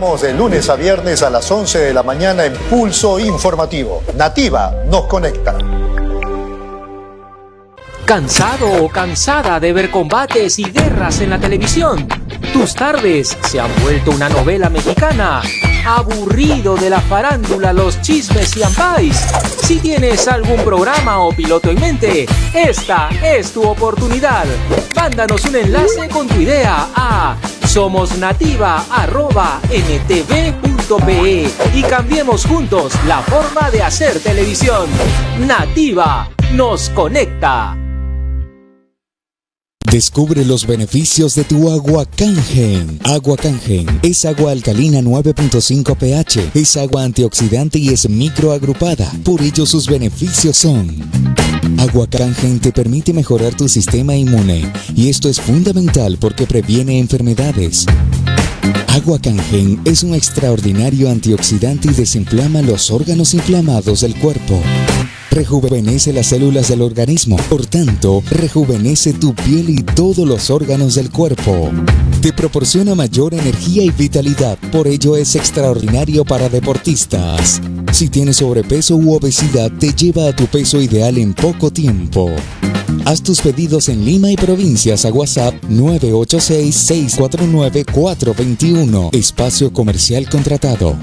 De lunes a viernes a las 11 de la mañana en Pulso Informativo. Nativa nos conecta. ¿Cansado o cansada de ver combates y guerras en la televisión? ¿Tus tardes se han vuelto una novela mexicana? ¿Aburrido de la farándula, los chismes y ampais? Si tienes algún programa o piloto en mente, esta es tu oportunidad. Mándanos un enlace con tu idea a somosnativa@ntv.pe y cambiemos juntos la forma de hacer televisión. Nativa nos conecta. Descubre los beneficios de tu agua Kangen. Agua Kangen es agua alcalina 9.5 pH, es agua antioxidante y es microagrupada. Por ello sus beneficios son: Agua Kangen te permite mejorar tu sistema inmune y esto es fundamental porque previene enfermedades. Agua Kangen es un extraordinario antioxidante y desinflama los órganos inflamados del cuerpo. Rejuvenece las células del organismo, por tanto, rejuvenece tu piel y todos los órganos del cuerpo. Te proporciona mayor energía y vitalidad, por ello es extraordinario para deportistas. Si tienes sobrepeso u obesidad, te lleva a tu peso ideal en poco tiempo. Haz tus pedidos en Lima y provincias a WhatsApp 986-649-421. Espacio comercial contratado.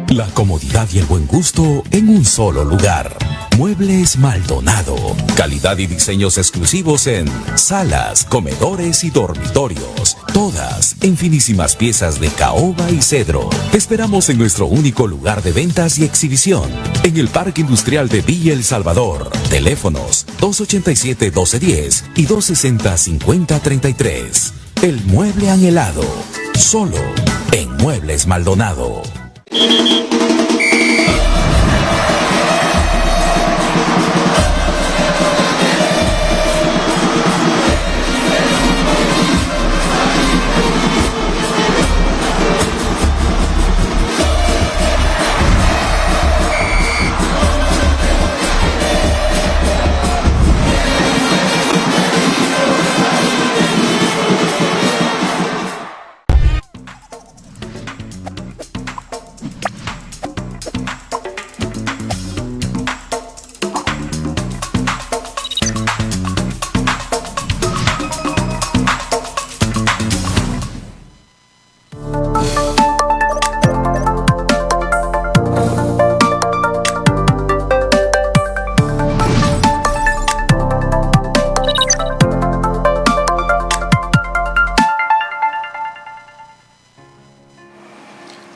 La comodidad y el buen gusto en un solo lugar. Muebles Maldonado. Calidad y diseños exclusivos en salas, comedores y dormitorios. Todas en finísimas piezas de caoba y cedro. Te esperamos en nuestro único lugar de ventas y exhibición. En el Parque Industrial de Villa El Salvador. Teléfonos 287-1210 y 260-5033. El mueble anhelado. Solo en Muebles Maldonado.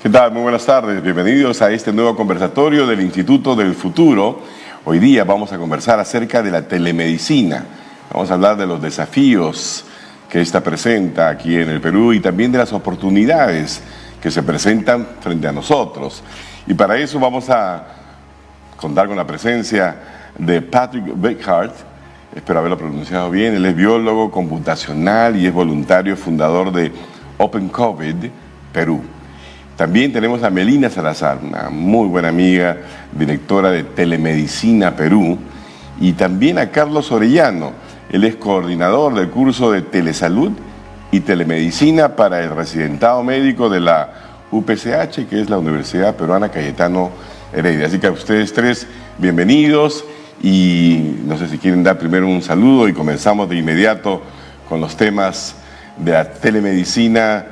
¿Qué tal? Muy buenas tardes. Bienvenidos a este nuevo conversatorio del Instituto del Futuro. Hoy día vamos a conversar acerca de la telemedicina. Vamos a hablar de los desafíos que esta presenta aquí en el Perú y también de las oportunidades que se presentan frente a nosotros. Y para eso vamos a contar con la presencia de Patrick Beckhardt. Espero haberlo pronunciado bien. Él es biólogo computacional y es voluntario fundador de Open COVID Perú. También tenemos a Melina Salazar, una muy buena amiga, directora de Telemedicina Perú, y también a Carlos Orellano. Él es coordinador del curso de Telesalud y Telemedicina para el residentado médico de la UPCH, que es la Universidad Peruana Cayetano Heredia. Así que a ustedes tres, bienvenidos, y no sé si quieren dar primero un saludo y comenzamos de inmediato con los temas de la telemedicina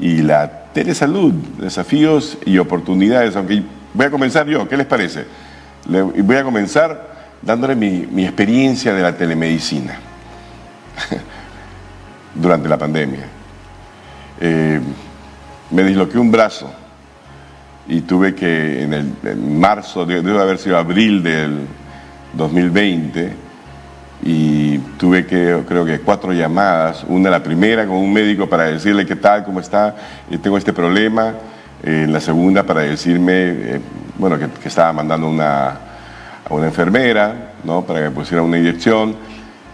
y la telesalud, desafíos y oportunidades, aunque voy a comenzar yo, ¿qué les parece? Voy a comenzar dándole mi experiencia de la telemedicina durante la pandemia. Me disloqué un brazo y tuve que, en marzo, debe haber sido abril del 2020, y tuve creo que 4 llamadas, la primera con un médico para decirle qué tal, cómo está, tengo este problema, la segunda para decirme, que estaba mandando a una enfermera, ¿no?, para que me pusiera una inyección,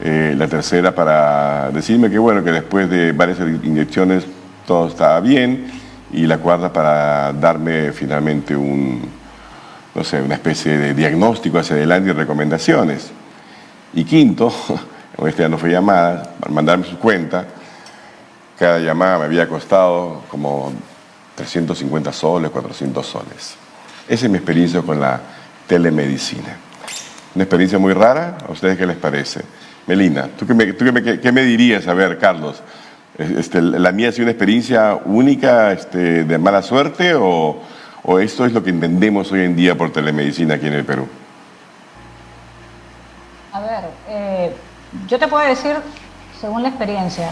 la tercera para decirme que después de varias inyecciones todo estaba bien, y la cuarta para darme finalmente una especie de diagnóstico hacia adelante y recomendaciones. Y quinto, ya no fue llamada, para mandarme su cuenta. Cada llamada me había costado como 350 soles, 400 soles. Esa es mi experiencia con la telemedicina. Una experiencia muy rara. ¿A ustedes qué les parece? Melina, ¿tú qué me dirías? A ver, Carlos, ¿la mía ha sido una experiencia única, de mala suerte, o esto es lo que entendemos hoy en día por telemedicina aquí en el Perú? A ver, yo te puedo decir, según la experiencia,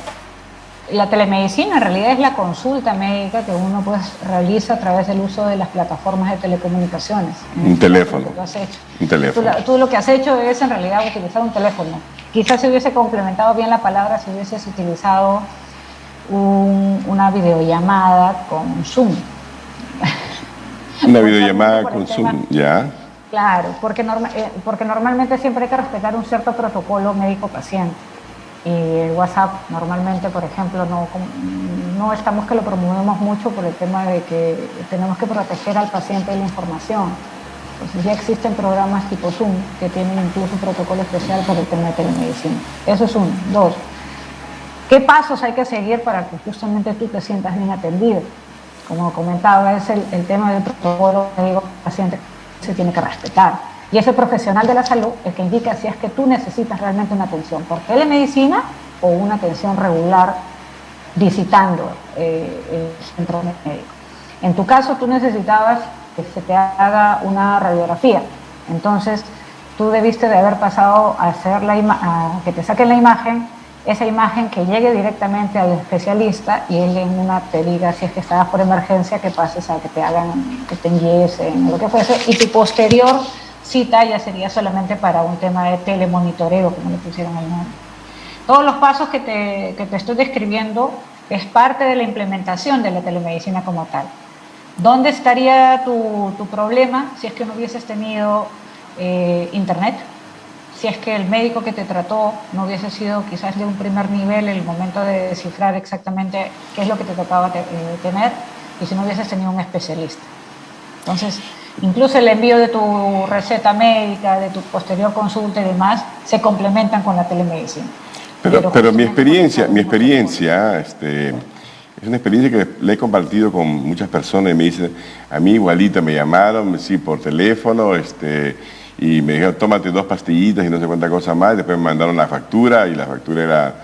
la telemedicina en realidad es la consulta médica que uno pues realiza a través del uso de las plataformas de telecomunicaciones. Un teléfono. Un teléfono. Tú lo que has hecho es en realidad utilizar un teléfono. Quizás se hubiese complementado bien la palabra si hubieses utilizado una videollamada con Zoom. Una videollamada con Zoom, ya. Claro, porque normalmente siempre hay que respetar un cierto protocolo médico-paciente. Y el WhatsApp normalmente, por ejemplo, no estamos que lo promovemos mucho por el tema de que tenemos que proteger al paciente de la información. Entonces ya existen programas tipo Zoom que tienen incluso un protocolo especial para el tema de telemedicina. Eso es uno. Dos, ¿qué pasos hay que seguir para que justamente tú te sientas bien atendido? Como comentaba, es el tema del protocolo médico-paciente que se tiene que respetar. Y es el profesional de la salud el que indica si es que tú necesitas realmente una atención por telemedicina o una atención regular visitando el centro médico. En tu caso, tú necesitabas que se te haga una radiografía. Entonces, tú debiste de haber pasado a hacer a que te saquen la imagen, esa imagen que llegue directamente al especialista y él en una te diga si es que estabas por emergencia, que pases a que te hagan, que te enyesen o lo que fuese, y tu posterior cita ya sería solamente para un tema de telemonitoreo, como le pusieron el nombre. Todos los pasos que te estoy describiendo es parte de la implementación de la telemedicina como tal. ¿Dónde estaría tu problema si es que no hubieses tenido internet? Si es que el médico que te trató no hubiese sido quizás de un primer nivel el momento de descifrar exactamente qué es lo que te tocaba tener, y si no hubieses tenido un especialista. Entonces, incluso el envío de tu receta médica, de tu posterior consulta y demás, se complementan con la telemedicina. Pero mi experiencia es una experiencia que le he compartido con muchas personas y me dicen, a mí igualita me llamaron, sí, por teléfono, y me dijeron, tómate 2 pastillitas y no sé cuánta cosa más, y después me mandaron la factura, y la factura era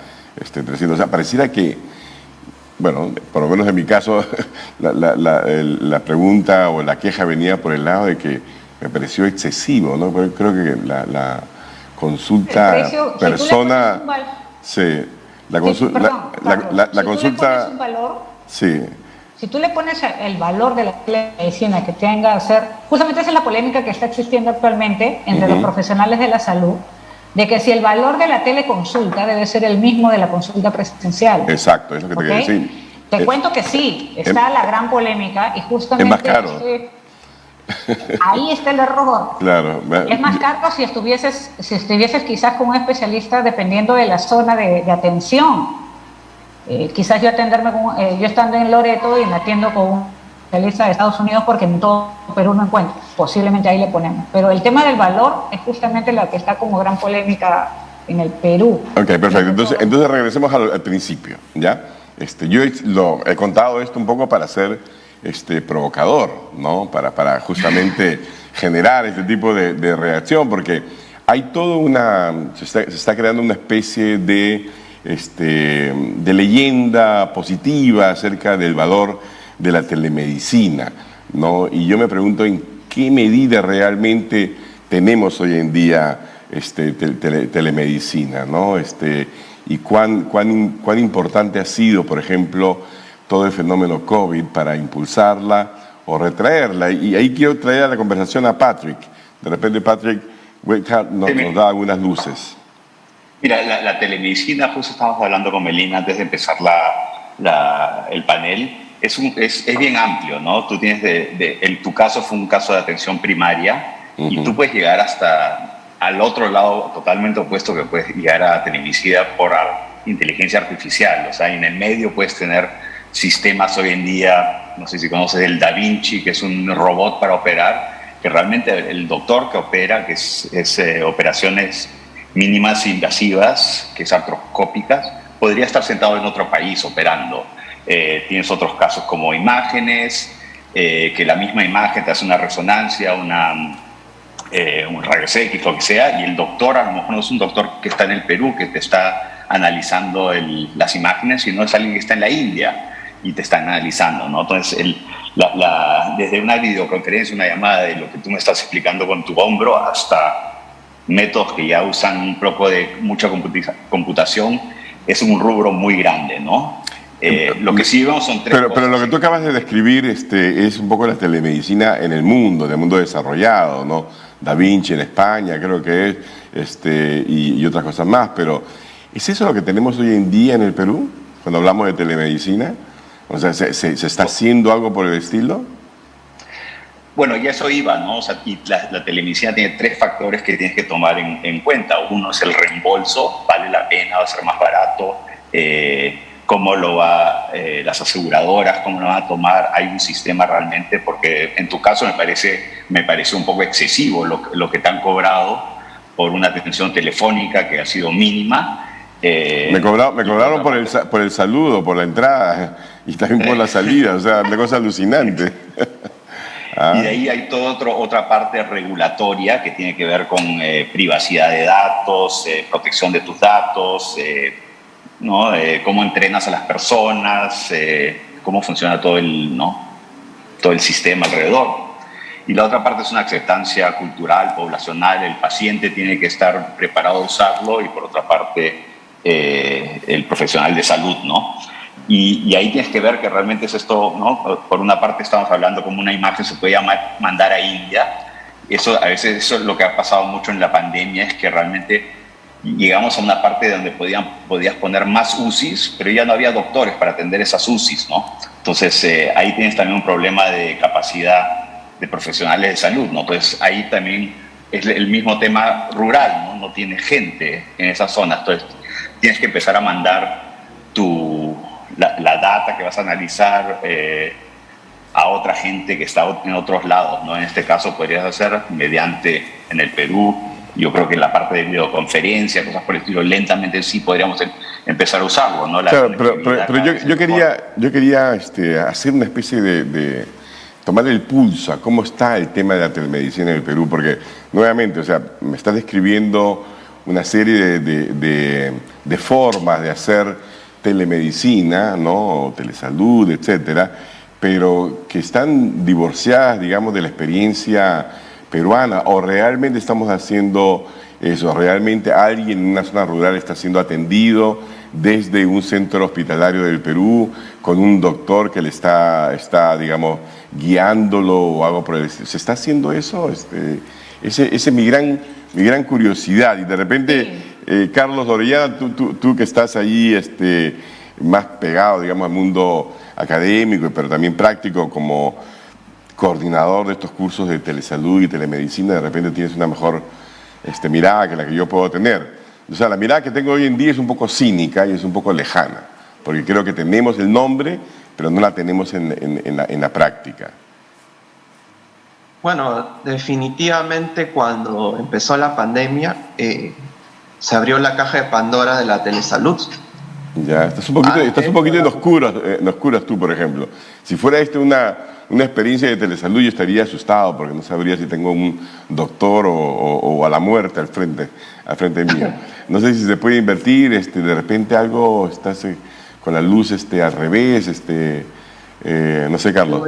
300. O sea, pareciera que, bueno, por lo menos en mi caso, la pregunta o la queja venía por el lado de que me pareció excesivo, ¿no? Creo que la consulta precio, persona... Sí, la consulta... La consulta... Un valor, sí. Si tú le pones el valor de la telemedicina que tenga que hacer, justamente esa es la polémica que está existiendo actualmente entre los profesionales de la salud, de que si el valor de la teleconsulta debe ser el mismo de la consulta presencial. Exacto, es lo que te quería decir. Te cuento que sí, está la gran polémica y justamente... Es más caro. Ahí está el error. Claro. Es más caro si estuvieses quizás con un especialista dependiendo de la zona de atención. Quizás yo estando en Loreto y me atiendo con un especialista de Estados Unidos porque en todo Perú no encuentro. Posiblemente ahí le ponemos. Pero el tema del valor es justamente la que está como gran polémica en el Perú. Ok, perfecto. Entonces regresemos al principio, ¿ya? Yo he contado esto un poco para ser provocador, ¿no? Para justamente generar este tipo de reacción, porque hay se está creando una especie de leyenda positiva acerca del valor de la telemedicina, ¿no? Y yo me pregunto en qué medida realmente tenemos hoy en día telemedicina, ¿no? Y cuán importante ha sido, por ejemplo, todo el fenómeno COVID para impulsarla o retraerla. Y ahí quiero traer a la conversación a Patrick. De repente Patrick nos da algunas luces. Mira, la telemedicina, justo estábamos hablando con Melina antes de empezar el panel, es bien amplio, ¿no? Tú tienes en tu caso fue un caso de atención primaria y tú puedes llegar hasta al otro lado totalmente opuesto, que puedes llegar a telemedicina por inteligencia artificial. O sea, en el medio puedes tener sistemas hoy en día, no sé si conoces el Da Vinci, que es un robot para operar, que realmente el doctor que opera, que es operaciones mínimas invasivas, que es artroscópicas, podría estar sentado en otro país operando. Tienes otros casos como imágenes, que la misma imagen te hace una resonancia, un rayos X, lo que sea, y el doctor a lo mejor no es un doctor que está en el Perú, que te está analizando las imágenes, sino es alguien que está en la India y te está analizando, ¿no? Entonces, desde una videoconferencia, una llamada de lo que tú me estás explicando con tu hombro, hasta métodos que ya usan un poco de mucha computación, es un rubro muy grande, ¿no? Lo que sí vemos son tres cosas. Pero lo que tú acabas de describir es un poco la telemedicina en el mundo desarrollado, ¿no? Da Vinci en España, creo que es, y otras cosas más, pero ¿es eso lo que tenemos hoy en día en el Perú, cuando hablamos de telemedicina? O sea, ¿se está haciendo algo por el estilo? Bueno, y eso iba, ¿no? O sea, y la telemedicina tiene tres factores que tienes que tomar en cuenta. Uno es el reembolso, vale la pena, va a ser más barato, cómo lo va las aseguradoras, cómo lo van a tomar. Hay un sistema realmente, porque en tu caso me parece un poco excesivo lo que te han cobrado por una atención telefónica que ha sido mínima. Me cobraron por el saludo, por la entrada y también por la salida, o sea, una cosa alucinante. Y de ahí hay otra parte regulatoria que tiene que ver con privacidad de datos, protección de tus datos, ¿no? Cómo entrenas a las personas, cómo funciona todo el sistema alrededor. Y la otra parte es una aceptancia cultural, poblacional. El paciente tiene que estar preparado a usarlo, y por otra parte el profesional de salud, ¿no? Y ahí tienes que ver que realmente es esto, ¿no? Por una parte estamos hablando como una imagen se puede mandar a India. A veces eso es lo que ha pasado mucho en la pandemia, es que realmente llegamos a una parte donde podías poner más UCIs, pero ya no había doctores para atender esas UCIs, ¿no? Entonces ahí tienes también un problema de capacidad de profesionales de salud, ¿no? Entonces ahí también es el mismo tema rural, ¿no? No tienes gente en esas zonas, entonces tienes que empezar a mandar la data que vas a analizar a otra gente que está en otros lados, ¿no? En este caso podrías hacer mediante, en el Perú, yo creo que en la parte de videoconferencia, cosas por el estilo, lentamente sí podríamos empezar a usarlo, ¿no? Claro, pero yo quería hacer una especie de tomar el pulso a cómo está el tema de la telemedicina en el Perú, porque nuevamente, o sea, me estás describiendo una serie de formas de hacer telemedicina, ¿no? Telesalud, etcétera, pero que están divorciadas, digamos, de la experiencia peruana. O realmente estamos haciendo eso, realmente alguien en una zona rural está siendo atendido desde un centro hospitalario del Perú con un doctor que le está digamos, guiándolo o algo por el estilo. ¿Se está haciendo eso? Esa es mi gran curiosidad. Y de repente, Carlos Orellana, tú que estás ahí más pegado, digamos, al mundo académico, pero también práctico, como coordinador de estos cursos de telesalud y telemedicina, de repente tienes una mejor mirada que la que yo puedo tener. O sea, la mirada que tengo hoy en día es un poco cínica y es un poco lejana, porque creo que tenemos el nombre, pero no la tenemos en la práctica. Bueno, definitivamente cuando empezó la pandemia se abrió la caja de Pandora de la telesalud. Ya, estás un poquito en oscuras tú, por ejemplo. Si fuera una experiencia de telesalud, yo estaría asustado porque no sabría si tengo un doctor o a la muerte al frente mío. No sé si se puede invertir, de repente algo, estás con la luz al revés, no sé, Carlos.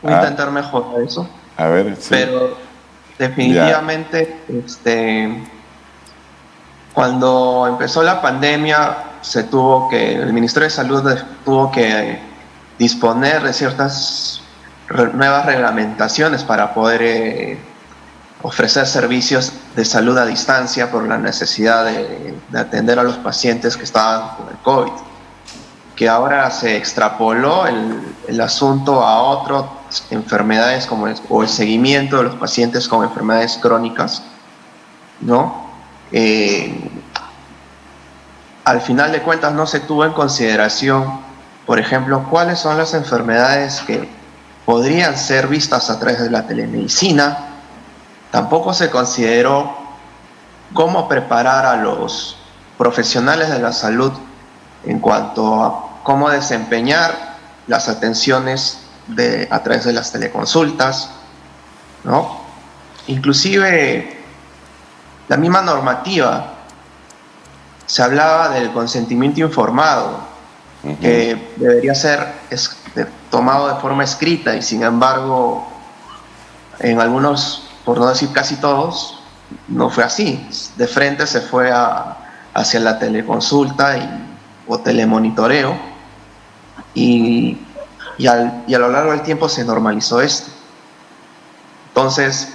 Voy a intentar mejorar eso. A ver, sí. Pero definitivamente, cuando empezó la pandemia, el Ministerio de Salud tuvo que disponer de ciertas nuevas reglamentaciones para poder ofrecer servicios de salud a distancia por la necesidad de atender a los pacientes que estaban con el COVID. Que ahora se extrapoló el asunto a otras enfermedades o el seguimiento de los pacientes con enfermedades crónicas, ¿no? Al final de cuentas no se tuvo en consideración, por ejemplo, cuáles son las enfermedades que podrían ser vistas a través de la telemedicina. Tampoco se consideró cómo preparar a los profesionales de la salud en cuanto cómo desempeñar las atenciones a través de las teleconsultas, ¿no? Inclusive la misma normativa se hablaba del consentimiento informado, que debería ser tomado de forma escrita, y sin embargo en algunos, por no decir casi todos, no fue así. De frente se fue hacia la teleconsulta o telemonitoreo, y a lo largo del tiempo se normalizó esto. Entonces,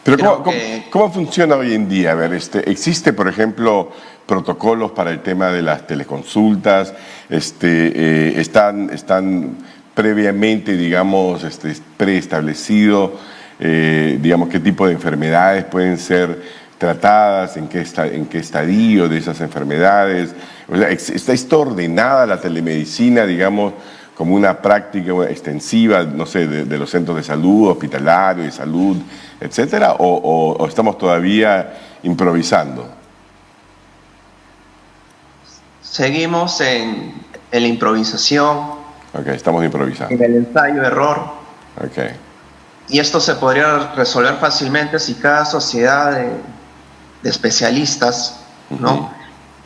pero ¿cómo funciona hoy en día? A ver, ¿existe, por ejemplo, protocolos para el tema de las teleconsultas? ¿Están previamente, digamos, preestablecido, digamos, qué tipo de enfermedades pueden ser tratadas, en qué estadio de esas enfermedades? O sea, ¿está ordenada la telemedicina, digamos, como una práctica extensiva, no sé, de los centros de salud, hospitalarios, de salud, etcétera, o estamos todavía improvisando? Seguimos en la improvisación. Ok, estamos improvisando. En el ensayo-error. Ok. Y esto se podría resolver fácilmente si cada sociedad de especialistas, ¿no?,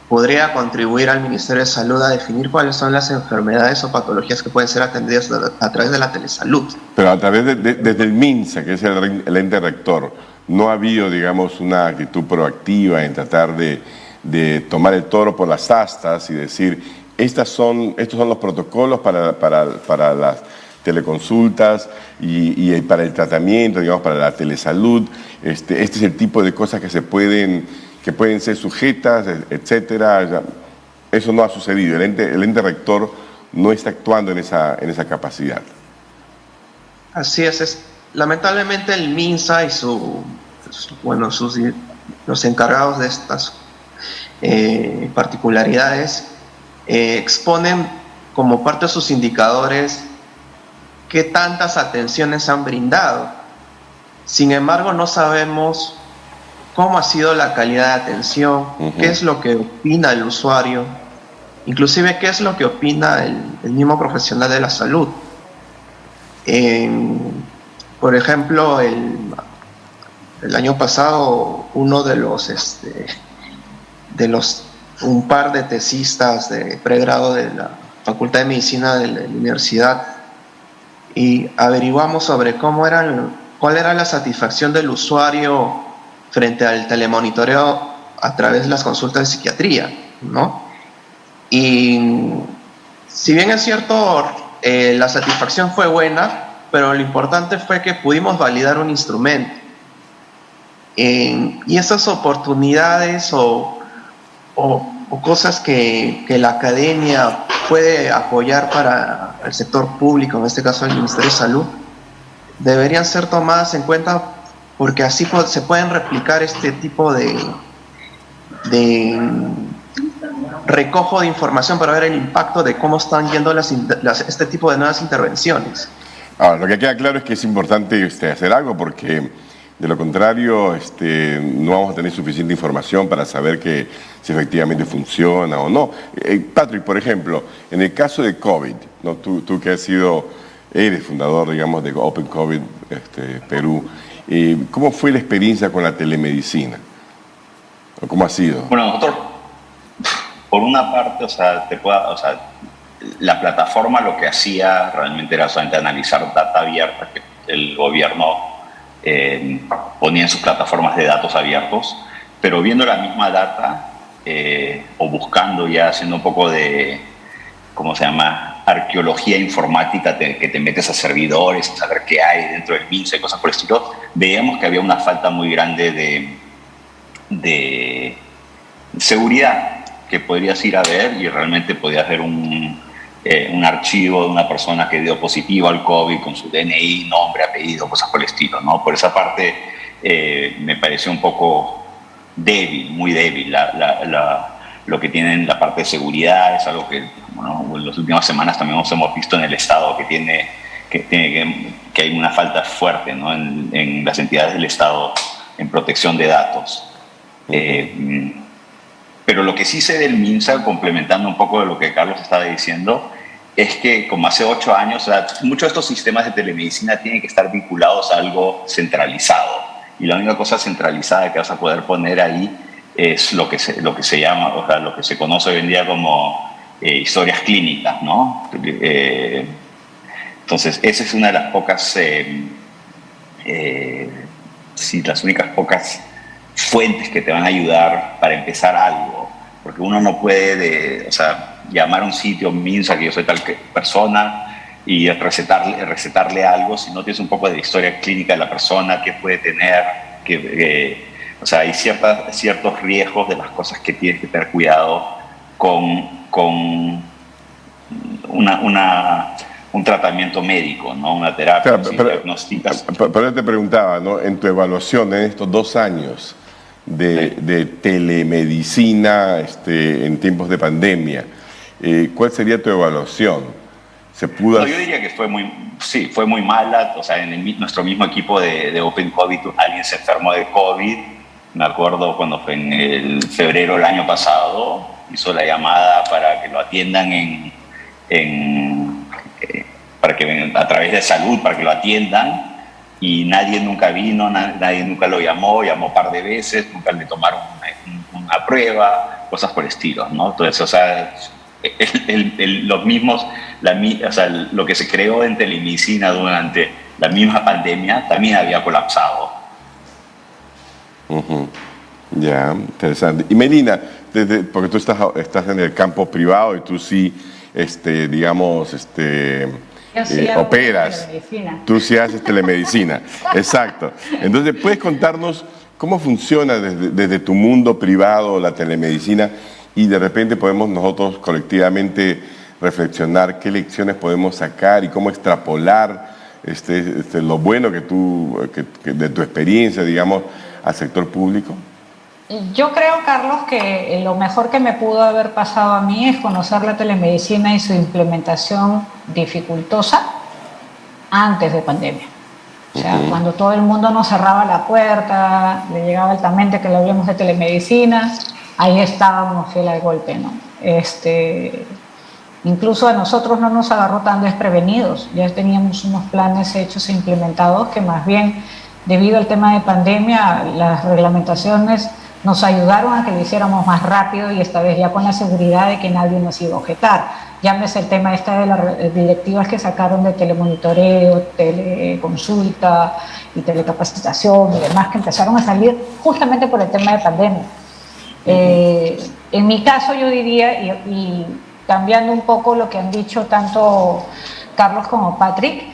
podría contribuir al Ministerio de Salud a definir cuáles son las enfermedades o patologías que pueden ser atendidas a través de la telesalud. Pero a través desde el MINSA, que es el ente rector, ¿no ha habido, digamos, una actitud proactiva en tratar de tomar el toro por las astas y decir, estos son los protocolos para las teleconsultas y para el tratamiento, digamos, para la telesalud, este es el tipo de cosas que pueden ser sujetas, etcétera? Eso no ha sucedido. El ente rector no está actuando en esa capacidad. Así es. Lamentablemente el MINSA y los encargados de estas particularidades exponen como parte de sus indicadores qué tantas atenciones han brindado. Sin embargo, no sabemos cómo ha sido la calidad de atención, qué es lo que opina el usuario, inclusive qué es lo que opina el mismo profesional de la salud. Por ejemplo, el año pasado uno un par de tesistas de pregrado de la Facultad de Medicina de la universidad, y averiguamos sobre cuál era la satisfacción del usuario frente al telemonitoreo a través de las consultas de psiquiatría, ¿no? Y si bien es cierto, la satisfacción fue buena, pero lo importante fue que pudimos validar un instrumento. Y esas oportunidades o cosas que la academia puede apoyar para el sector público, en este caso el Ministerio de Salud, deberían ser tomadas en cuenta, porque así se pueden replicar este tipo de recojo de información para ver el impacto de cómo están yendo este tipo de nuevas intervenciones. Ahora, lo que queda claro es que es importante hacer algo, porque de lo contrario no vamos a tener suficiente información para saber si efectivamente funciona o no. Patrick, por ejemplo, en el caso de COVID, ¿no? Tú que eres fundador, digamos, de Open COVID Perú, ¿cómo fue la experiencia con la telemedicina? ¿O cómo ha sido? Bueno, nosotros, por una parte, la plataforma lo que hacía realmente era solamente analizar data abierta que el gobierno ponía en sus plataformas de datos abiertos, pero viendo la misma data o buscando, ya haciendo un poco de, ¿cómo se llama?, arqueología informática, que te metes a servidores, a saber qué hay dentro del MINSA y cosas por el estilo, veíamos que había una falta muy grande de seguridad, que podrías ir a ver y realmente podías ver un archivo de una persona que dio positivo al COVID con su DNI, nombre, apellido, cosas por el estilo, ¿no? Por esa parte me pareció un poco débil, muy débil. Lo que tienen la parte de seguridad es algo que, bueno, en las últimas semanas también hemos visto en el Estado que hay una falta fuerte, ¿no?, en las entidades del Estado en protección de datos. Pero lo que sí sé del MINSA, complementando un poco de lo que Carlos estaba diciendo, es que como hace 8 años, o sea, muchos de estos sistemas de telemedicina tienen que estar vinculados a algo centralizado. Y la única cosa centralizada que vas a poder poner ahí es lo que se llama, o sea, lo que se conoce hoy en día como historias clínicas, ¿no? Entonces, esa es una de las pocas, las únicas pocas fuentes que te van a ayudar para empezar algo. Porque uno no puede, llamar a un sitio MINSA, que yo soy tal persona, y recetarle algo si no tienes un poco de historia clínica de la persona, qué puede tener, hay ciertos riesgos de las cosas que tienes que tener cuidado con un tratamiento médico, ¿no? Una terapia, diagnósticas. Pero yo te preguntaba, ¿no? En tu evaluación en estos 2 años de telemedicina en tiempos de pandemia, ¿cuál sería tu evaluación? Yo diría que fue muy mala. O sea, en nuestro mismo equipo de Open COVID, alguien se enfermó de COVID. Me acuerdo cuando fue en el febrero del año pasado, hizo la llamada para que lo atiendan para que vengan a través de salud, para que lo atiendan, y nadie nunca vino, nadie nunca lo llamó un par de veces, nunca le tomaron una prueba, cosas por el estilo, ¿no? Entonces, los mismos, lo que se creó en telemedicina durante la misma pandemia también había colapsado. Ya, interesante. Y Melina, porque tú estás en el campo privado y tú sí, operas, tú sí haces telemedicina. Exacto. Entonces, ¿puedes contarnos cómo funciona desde tu mundo privado la telemedicina? Y de repente podemos nosotros colectivamente reflexionar qué lecciones podemos sacar y cómo extrapolar lo bueno que de tu experiencia, digamos, al sector público. Yo creo, Carlos, que lo mejor que me pudo haber pasado a mí es conocer la telemedicina y su implementación dificultosa antes de pandemia. O sea, cuando todo el mundo nos cerraba la puerta, le llegaba altamente que le hablemos de telemedicina, ahí estábamos fiel al golpe, ¿no? Incluso a nosotros no nos agarró tan desprevenidos, ya teníamos unos planes hechos e implementados que más bien, debido al tema de pandemia, las reglamentaciones nos ayudaron a que lo hiciéramos más rápido y esta vez ya con la seguridad de que nadie nos iba a objetar. Llámese el tema de las directivas que sacaron de telemonitoreo, teleconsulta y telecapacitación y demás, que empezaron a salir justamente por el tema de pandemia. En mi caso yo diría, y cambiando un poco lo que han dicho tanto Carlos como Patrick,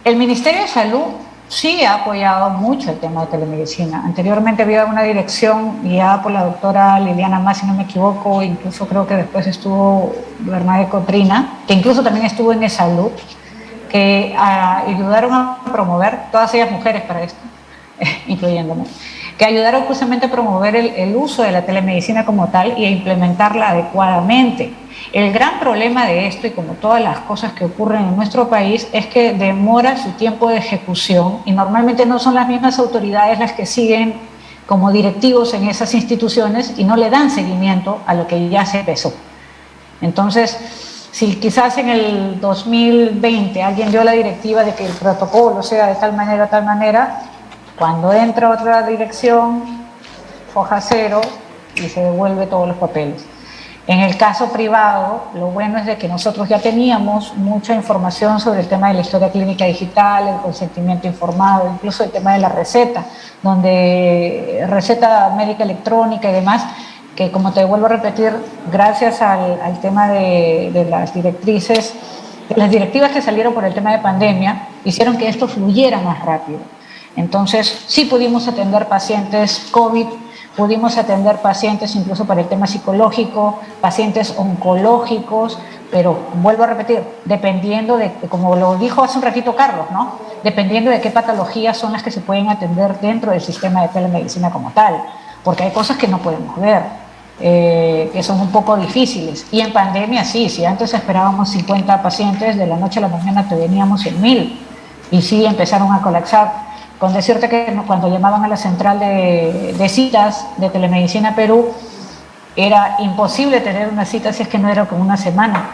el Ministerio de Salud sí ha apoyado mucho el tema de telemedicina. Anteriormente había una dirección guiada por la doctora Liliana Más, si no me equivoco, incluso creo que después estuvo Bernadette Cotrina, que incluso también estuvo en E-Salud, que ayudaron a promover, todas ellas mujeres para esto, incluyéndome, que ayudaron justamente a promover el uso de la telemedicina como tal y a implementarla adecuadamente. El gran problema de esto, y como todas las cosas que ocurren en nuestro país, es que demora su tiempo de ejecución y normalmente no son las mismas autoridades las que siguen como directivos en esas instituciones y no le dan seguimiento a lo que ya se empezó. Entonces, si quizás en el 2020 alguien dio la directiva de que el protocolo sea de tal manera, cuando entra otra dirección, foja cero y se devuelve todos los papeles. En el caso privado, lo bueno es de que nosotros ya teníamos mucha información sobre el tema de la historia clínica digital, el consentimiento informado, incluso el tema de la receta, donde receta médica electrónica y demás, que como te vuelvo a repetir, gracias al tema de las directrices, las directivas que salieron por el tema de pandemia, hicieron que esto fluyera más rápido. Entonces, sí pudimos atender pacientes COVID, pudimos atender pacientes incluso para el tema psicológico, pacientes oncológicos, pero vuelvo a repetir, dependiendo de, como lo dijo hace un ratito Carlos, ¿no? Dependiendo de qué patologías son las que se pueden atender dentro del sistema de telemedicina como tal, porque hay cosas que no podemos ver, que son un poco difíciles. Y en pandemia sí, si antes esperábamos 50 pacientes, de la noche a la mañana te veníamos 100.000, y sí empezaron a colapsar. con decirte que cuando llamaban a la central de citas de Telemedicina Perú, era imposible tener una cita si es que no era con una semana.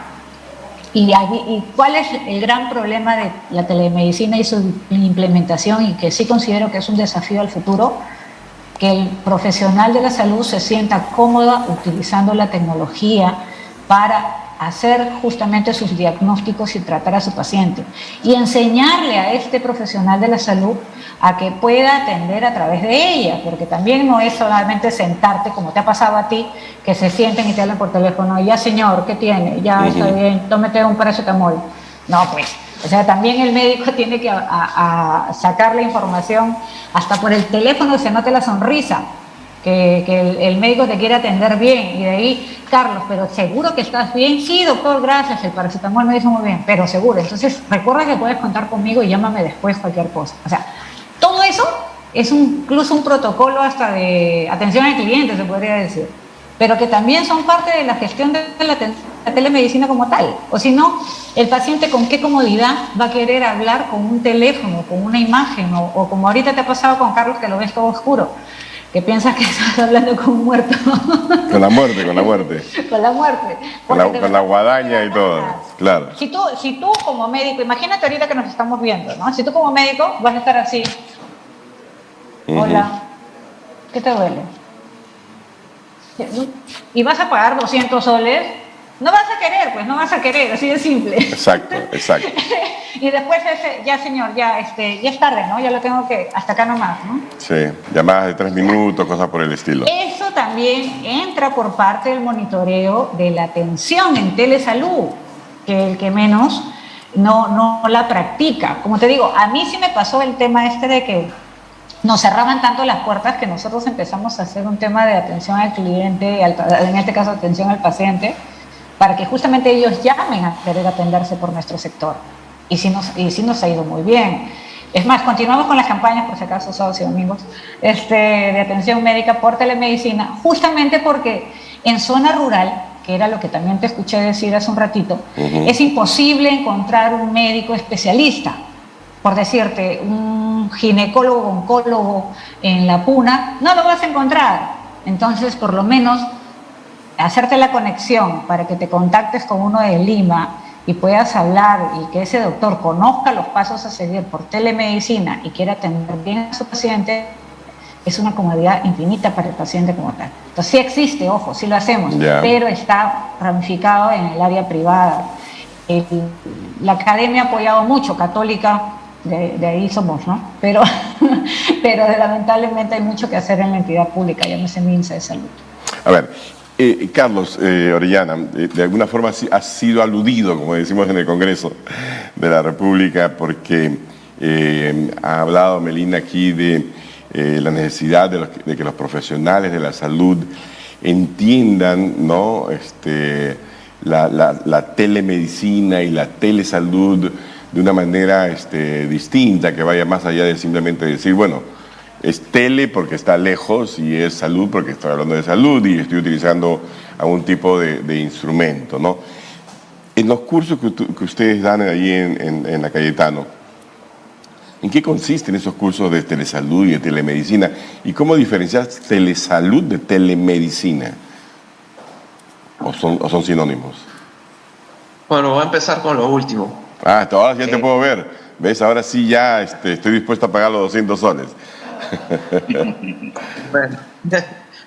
¿Y cuál es el gran problema de la telemedicina y su implementación, y que sí considero que es un desafío al futuro? Que el profesional de la salud se sienta cómoda utilizando la tecnología para hacer justamente sus diagnósticos y tratar a su paciente, y enseñarle a este profesional de la salud a que pueda atender a través de ella, porque también no es solamente sentarte, como te ha pasado a ti, que se sienten y te hablan por teléfono, y ya señor, ¿qué tiene? Ya está bien, tómete un paracetamol. No, pues, o sea, también el médico tiene que sacar la información hasta por el teléfono, se note la sonrisa, que el médico te quiere atender bien, y de ahí, Carlos, pero ¿seguro que estás bien? Sí, doctor, gracias, el paracetamol me hizo muy bien, pero seguro. Entonces, recuerda que puedes contar conmigo y llámame después cualquier cosa. O sea, todo eso es incluso un protocolo hasta de atención al cliente, se podría decir, pero que también son parte de la gestión de la telemedicina como tal. O si no, el paciente con qué comodidad va a querer hablar con un teléfono, con una imagen, o como ahorita te ha pasado con Carlos, que lo ves todo oscuro, que piensas que estás hablando con un muerto. Con la muerte. Con la muerte. Con la guadaña y todo, claro. Si tú como médico, imagínate ahorita que nos estamos viendo, ¿no? Si tú como médico vas a estar así. Hola, ¿qué te duele? Y vas a pagar 200 soles, no vas a querer, así de simple. Exacto. Y después ya señor, ya es tarde, ¿no? Ya lo tengo que, hasta acá nomás, ¿no? Sí, llamadas de 3 minutos, cosas por el estilo. Eso también entra por parte del monitoreo de la atención en telesalud, que el que menos no la practica. Como te digo, a mí sí me pasó el tema de que nos cerraban tanto las puertas que nosotros empezamos a hacer un tema de atención al cliente, en este caso atención al paciente, para que justamente ellos llamen a querer atenderse por nuestro sector. Y sí nos ha ido muy bien. Es más, continuamos con las campañas, por si acaso, sábados y domingos, de atención médica por telemedicina, justamente porque en zona rural, que era lo que también te escuché decir hace un ratito, es imposible encontrar un médico especialista. Por decirte, un ginecólogo, oncólogo en La Puna, no lo vas a encontrar. Entonces, por lo menos, hacerte la conexión para que te contactes con uno de Lima y puedas hablar, y que ese doctor conozca los pasos a seguir por telemedicina y quiera atender bien a su paciente, es una comodidad infinita para el paciente como tal. Entonces sí existe, ojo, sí lo hacemos, pero está ramificado en el área privada. La academia ha apoyado mucho, católica, de ahí somos, ¿no? Pero lamentablemente hay mucho que hacer en la entidad pública, llámese MINSA de salud. A ver, Carlos Orellana, de alguna forma ha sido aludido, como decimos en el Congreso de la República, porque ha hablado Melina aquí de la necesidad de que los profesionales de la salud entiendan, ¿no? La telemedicina y la telesalud de una manera distinta, que vaya más allá de simplemente decir, bueno, es tele porque está lejos y es salud porque estoy hablando de salud y estoy utilizando algún tipo de instrumento, ¿no? En los cursos que ustedes dan ahí en la Cayetano, ¿en qué consisten esos cursos de telesalud y de telemedicina? ¿Y cómo diferenciar telesalud de telemedicina? ¿O son sinónimos? Bueno, voy a empezar con lo último. Ahora ya te puedo ver. ¿Ves? Ahora sí ya estoy dispuesto a pagar los 200 soles. Bueno,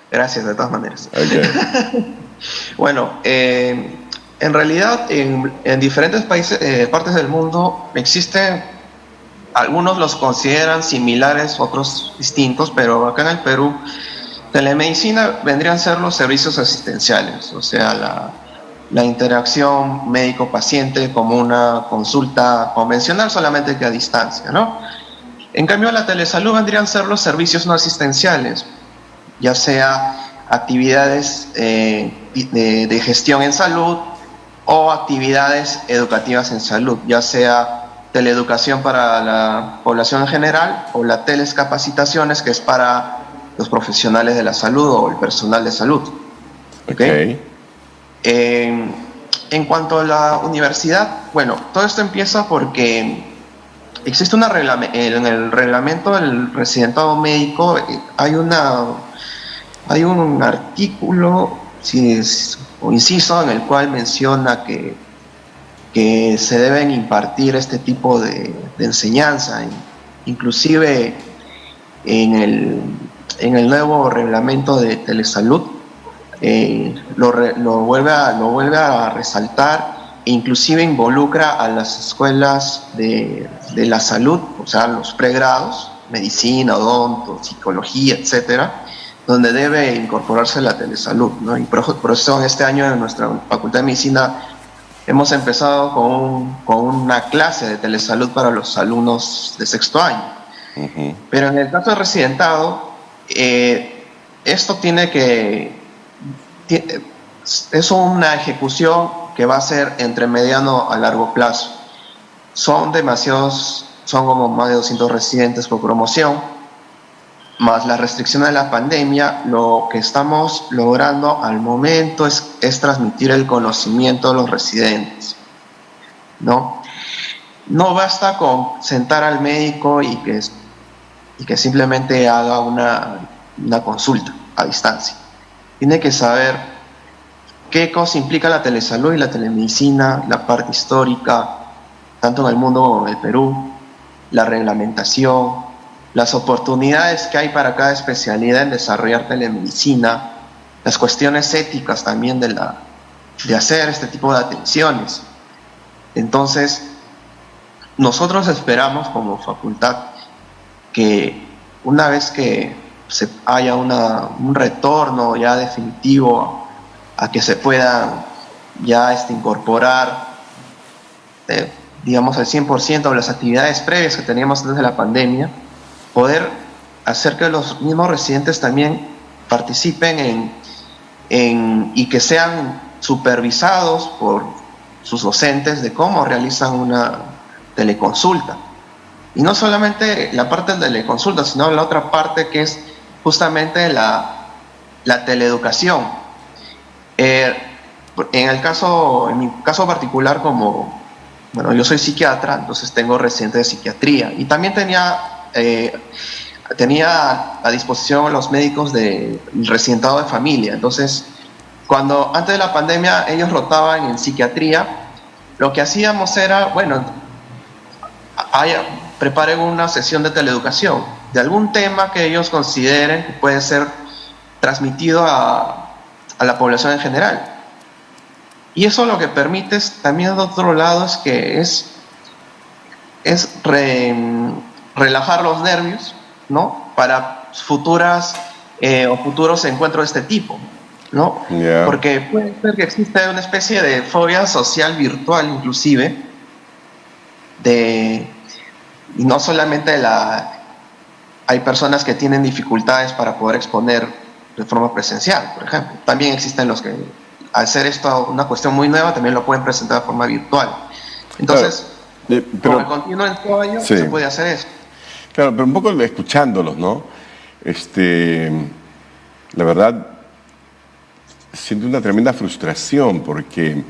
gracias de todas maneras. Okay. Bueno, en realidad en diferentes países, partes del mundo existen, algunos los consideran similares, otros distintos, pero acá en el Perú, telemedicina vendrían a ser los servicios asistenciales, o sea, la interacción médico-paciente como una consulta convencional, solamente que a distancia, ¿no? En cambio, la telesalud vendrían a ser los servicios no asistenciales, ya sea actividades de gestión en salud o actividades educativas en salud, ya sea teleeducación para la población en general o la telescapacitaciones, que es para los profesionales de la salud o el personal de salud. ¿Okay? En cuanto a la universidad, bueno, todo esto empieza porque existe en el reglamento del residentado médico, hay un artículo, o inciso, en el cual menciona que se deben impartir este tipo de enseñanza, inclusive en el nuevo reglamento de telesalud, lo vuelve a resaltar, e inclusive involucra a las escuelas de la salud, o sea, los pregrados, medicina, odonto, psicología, etcétera, donde debe incorporarse la telesalud, ¿no? Y por eso en este año en nuestra Facultad de Medicina hemos empezado con una clase de telesalud para los alumnos de sexto año. Uh-huh. Pero en el caso de residentado, esto es una ejecución que va a ser entre mediano a largo plazo. Son como más de 200 residentes por promoción, más la restricción de la pandemia. Lo que estamos logrando al momento es transmitir el conocimiento a los residentes, ¿no? No basta con sentar al médico y que simplemente haga una consulta a distancia. Tiene que saber qué cosa implica la telesalud y la telemedicina, la parte histórica, tanto en el mundo como en el Perú, la reglamentación, las oportunidades que hay para cada especialidad en desarrollar telemedicina, las cuestiones éticas también de hacer este tipo de atenciones. Entonces, nosotros esperamos como facultad que una vez que haya un retorno ya definitivo a que se puedan ya incorporar, digamos, al 100% de las actividades previas que teníamos antes de la pandemia, poder hacer que los mismos residentes también participen y que sean supervisados por sus docentes de cómo realizan una teleconsulta. Y no solamente la parte de teleconsulta, sino la otra parte que es justamente la teleeducación. En mi caso particular, yo soy psiquiatra, entonces tengo residentes de psiquiatría y también tenía a disposición los médicos del residentado de familia. Entonces, antes de la pandemia ellos rotaban en psiquiatría, lo que hacíamos era, preparen una sesión de teleeducación de algún tema que ellos consideren que puede ser transmitido a la población en general. Y eso lo que permite también, de otro lado, es que relajar los nervios, ¿no? Para futuros encuentros de este tipo, ¿no? Yeah. Porque puede ser que exista una especie de fobia social virtual, inclusive, y no solamente hay personas que tienen dificultades para poder exponer de forma presencial, por ejemplo. También existen los que, al ser esto una cuestión muy nueva, también lo pueden presentar de forma virtual. Entonces, con el continuo en todo año, sí, se puede hacer eso. Claro, pero un poco escuchándolos, ¿no? La verdad, siento una tremenda frustración porque,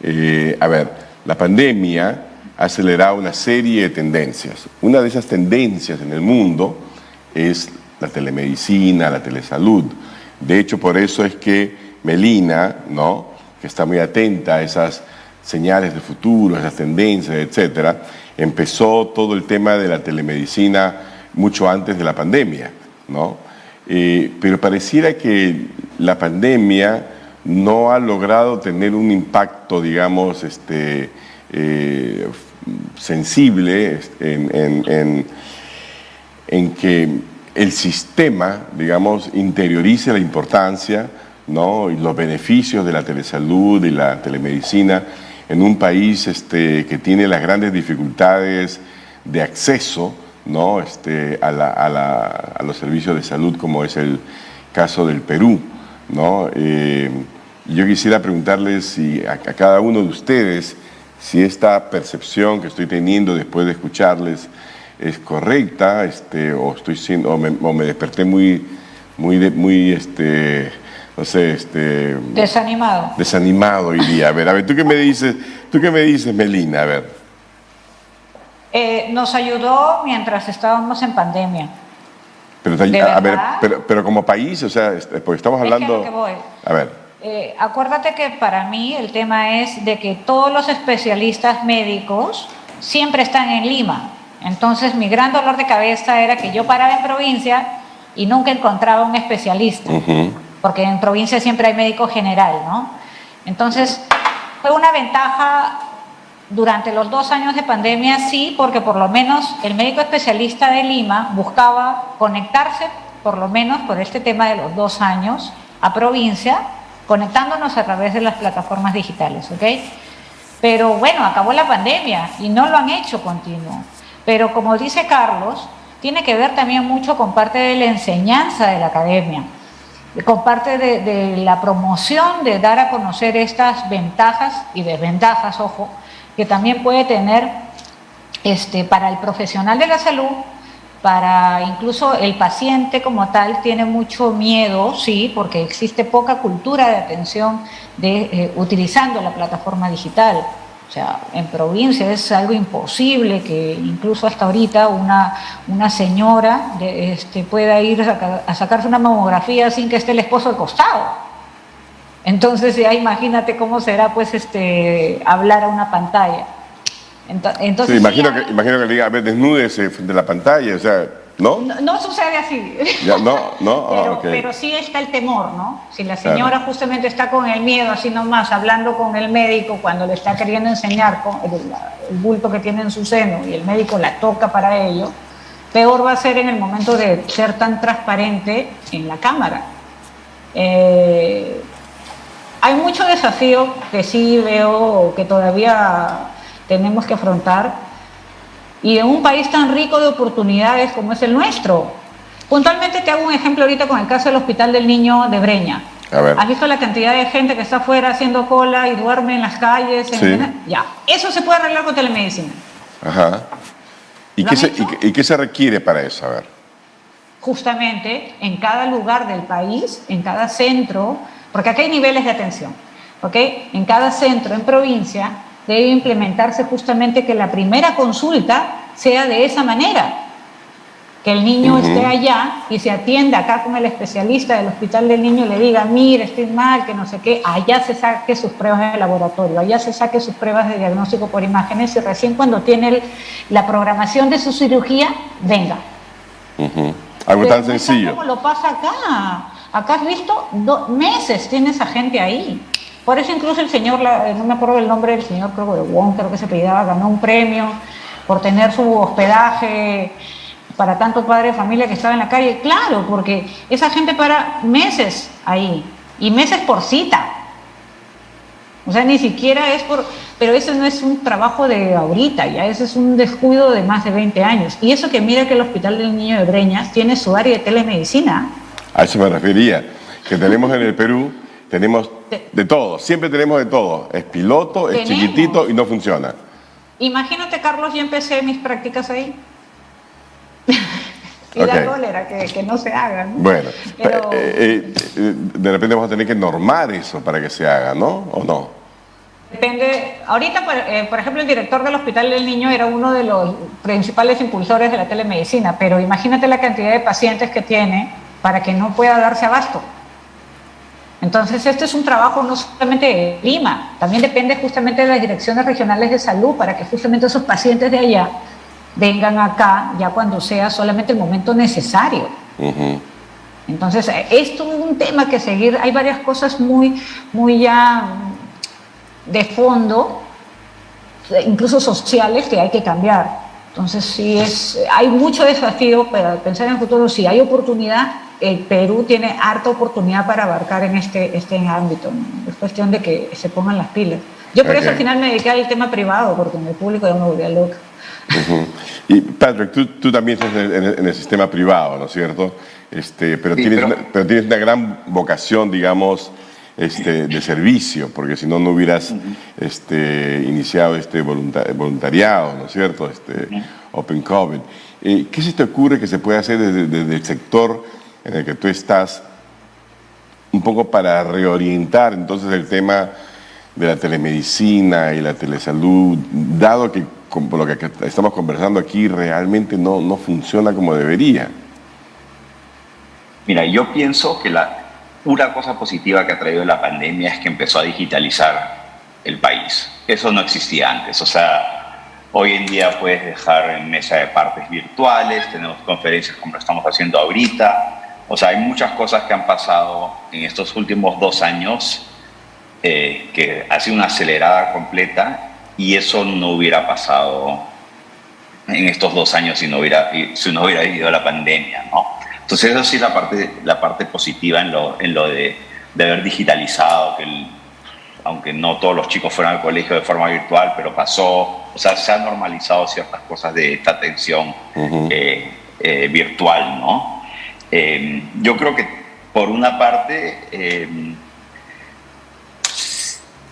la pandemia ha acelerado una serie de tendencias. Una de esas tendencias en el mundo es la telemedicina, la telesalud. De hecho, por eso es que Melina, ¿no?, que está muy atenta a esas señales de futuro, esas tendencias, etcétera, empezó todo el tema de la telemedicina mucho antes de la pandemia, ¿no? Pero pareciera que la pandemia no ha logrado tener un impacto, digamos, sensible en que el sistema, digamos, interiorice la importancia, ¿no?, y los beneficios de la telesalud y la telemedicina en un país que tiene las grandes dificultades de acceso, ¿no?, a los servicios de salud, como es el caso del Perú, ¿no? Yo quisiera preguntarles a cada uno de ustedes si esta percepción que estoy teniendo después de escucharles es correcta, o me desperté muy no sé, desanimado hoy día. A ver, ¿tú qué me dices, Melina? A ver. Nos ayudó mientras estábamos en pandemia. Pero, ¿De a ver, verdad? pero como país, o sea, porque estamos hablando... Es que a lo que voy. A ver. Acuérdate que para mí el tema es de que todos los especialistas médicos siempre están en Lima. Entonces mi gran dolor de cabeza era que yo paraba en provincia y nunca encontraba un especialista, porque en provincia siempre hay médico general, ¿no? Entonces fue una ventaja durante los 2 años de pandemia, sí, porque por lo menos el médico especialista de Lima buscaba conectarse, por lo menos por este tema de los 2 años, a provincia, conectándonos a través de las plataformas digitales, ¿ok? Pero bueno, acabó la pandemia y no lo han hecho continuo. Pero como dice Carlos, tiene que ver también mucho con parte de la enseñanza de la academia, con parte de la promoción, de dar a conocer estas ventajas y desventajas, ojo, que también puede tener para el profesional de la salud, para incluso el paciente como tal. Tiene mucho miedo, sí, porque existe poca cultura de atención utilizando la plataforma digital. O sea, en provincia es algo imposible que incluso hasta ahorita una señora pueda ir a sacarse una mamografía sin que esté el esposo al costado. Entonces ya imagínate cómo será pues hablar a una pantalla. Entonces, sí, imagino que le diga, a ver, desnúdese frente a la pantalla, o sea, ¿no? No sucede así. Ya, no, pero, pero sí está el temor, ¿no? Si la señora justamente está con el miedo, así nomás, hablando con el médico cuando le está queriendo enseñar con el bulto que tiene en su seno y el médico la toca para ello, peor va a ser en el momento de ser tan transparente en la cámara. Hay mucho desafío que sí veo que todavía tenemos que afrontar, y en un país tan rico de oportunidades como es el nuestro. Puntualmente te hago un ejemplo ahorita con el caso del Hospital del Niño de Breña. A ver. ¿Has visto la cantidad de gente que está afuera haciendo cola y duerme en las calles? Sí. Ya, eso se puede arreglar con telemedicina. Ajá. ¿Y qué se requiere para eso? A ver. Justamente en cada lugar del país, en cada centro, porque acá hay niveles de atención, ¿ok? En cada centro, en provincia, debe implementarse justamente que la primera consulta sea de esa manera, que el niño esté allá y se atienda acá con el especialista del Hospital del Niño y le diga, mire, estoy mal, que no sé qué, allá se saque sus pruebas de laboratorio, allá se saque sus pruebas de diagnóstico por imágenes, y recién cuando tiene la programación de su cirugía, venga. Algo tan sencillo. ¿Cómo lo pasa acá? Acá has visto, meses tiene esa gente ahí. Por eso incluso el señor, no me acuerdo el nombre del señor, creo de Wong, creo que se apellidaba, ganó un premio por tener su hospedaje para tanto padre de familia que estaba en la calle. Claro, porque esa gente para meses ahí, y meses por cita. O sea, ni siquiera es por... Pero eso no es un trabajo de ahorita, ya ese es un descuido de más de 20 años. Y eso que mira que el Hospital del Niño de Breñas tiene su área de telemedicina. A eso me refería, que tenemos en el Perú... Tenemos de todo, siempre tenemos de todo. Es piloto, es chiquitito y no funciona. Imagínate, Carlos, yo empecé mis prácticas ahí. Y da cólera que no se hagan. Bueno, pero... de repente vamos a tener que normar eso para que se haga, ¿no? ¿O no? Depende. Ahorita, por ejemplo, el director del Hospital del Niño era uno de los principales impulsores de la telemedicina, pero imagínate la cantidad de pacientes que tiene para que no pueda darse abasto. Entonces, este es un trabajo no solamente de Lima, también depende justamente de las direcciones regionales de salud para que justamente esos pacientes de allá vengan acá ya cuando sea solamente el momento necesario. Entonces, esto es un tema que seguir. Hay varias cosas muy ya de fondo, incluso sociales, que hay que cambiar. Entonces, sí, hay mucho desafío para pensar en el futuro. Si hay oportunidad, el Perú tiene harta oportunidad para abarcar en este ámbito, ¿no? Es cuestión de que se pongan las pilas. Yo por eso al final me dediqué al tema privado, porque en el público ya me volvía loca. Y Patrick, tú también estás en el sistema privado, ¿no es cierto? Pero tienes una gran vocación, digamos, de servicio, porque si no, no hubieras iniciado este voluntariado, ¿no es cierto? Open COVID. ¿Qué se te ocurre que se puede hacer desde el sector en el que tú estás, un poco para reorientar entonces el tema de la telemedicina y la telesalud, dado que por lo que estamos conversando aquí realmente no funciona como debería? Mira, yo pienso que una cosa positiva que ha traído la pandemia es que empezó a digitalizar el país. Eso no existía antes. O sea, hoy en día puedes dejar en mesa de partes virtuales, tenemos conferencias como lo estamos haciendo ahorita. O sea, hay muchas cosas que han pasado en estos últimos 2 años que ha sido una acelerada completa, y eso no hubiera pasado en estos 2 años si no hubiera habido la pandemia, ¿no? Entonces eso sí es la parte positiva en lo de haber digitalizado, aunque no todos los chicos fueron al colegio de forma virtual, pero pasó, o sea, se han normalizado ciertas cosas de esta atención virtual, ¿no? Yo creo que por una parte,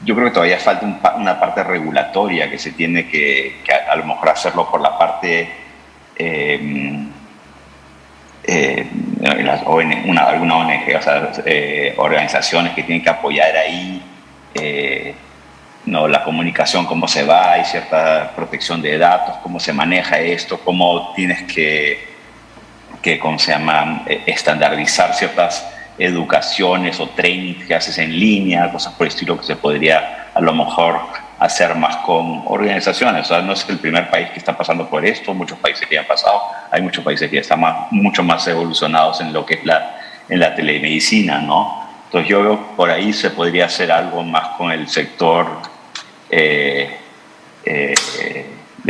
yo creo que todavía falta una parte regulatoria que se tiene que a lo mejor hacerlo por la parte alguna ONG, o sea, organizaciones que tienen que apoyar ahí, no, la comunicación, cómo se va, hay cierta protección de datos, cómo se maneja esto, cómo tienes que ¿cómo se llama?, estandarizar ciertas educaciones o trainings que haces en línea, cosas por el estilo que se podría a lo mejor hacer más con organizaciones. O sea, no es el primer país que está pasando por esto, muchos países que ya han pasado, hay muchos países que ya están mucho más evolucionados en lo que es en la telemedicina, ¿no? Entonces yo veo por ahí se podría hacer algo más con el sector de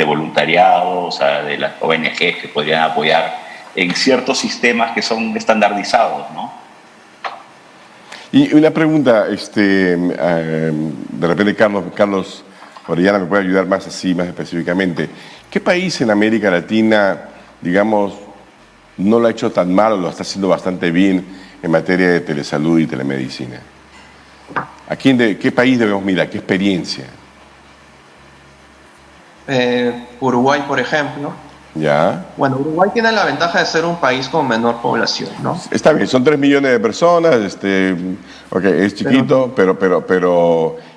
voluntariado, o sea, de las ONGs que podrían apoyar en ciertos sistemas que son estandarizados, ¿no? Y una pregunta, de repente Carlos Orellana me puede ayudar más específicamente. ¿Qué país en América Latina, digamos, no lo ha hecho tan mal o lo está haciendo bastante bien en materia de telesalud y telemedicina? ¿Qué país debemos mirar? ¿Qué experiencia? Uruguay, por ejemplo. Ya. Bueno, Uruguay tiene la ventaja de ser un país con menor población, ¿no? Está bien, son 3 millones de personas, okay, es chiquito, pero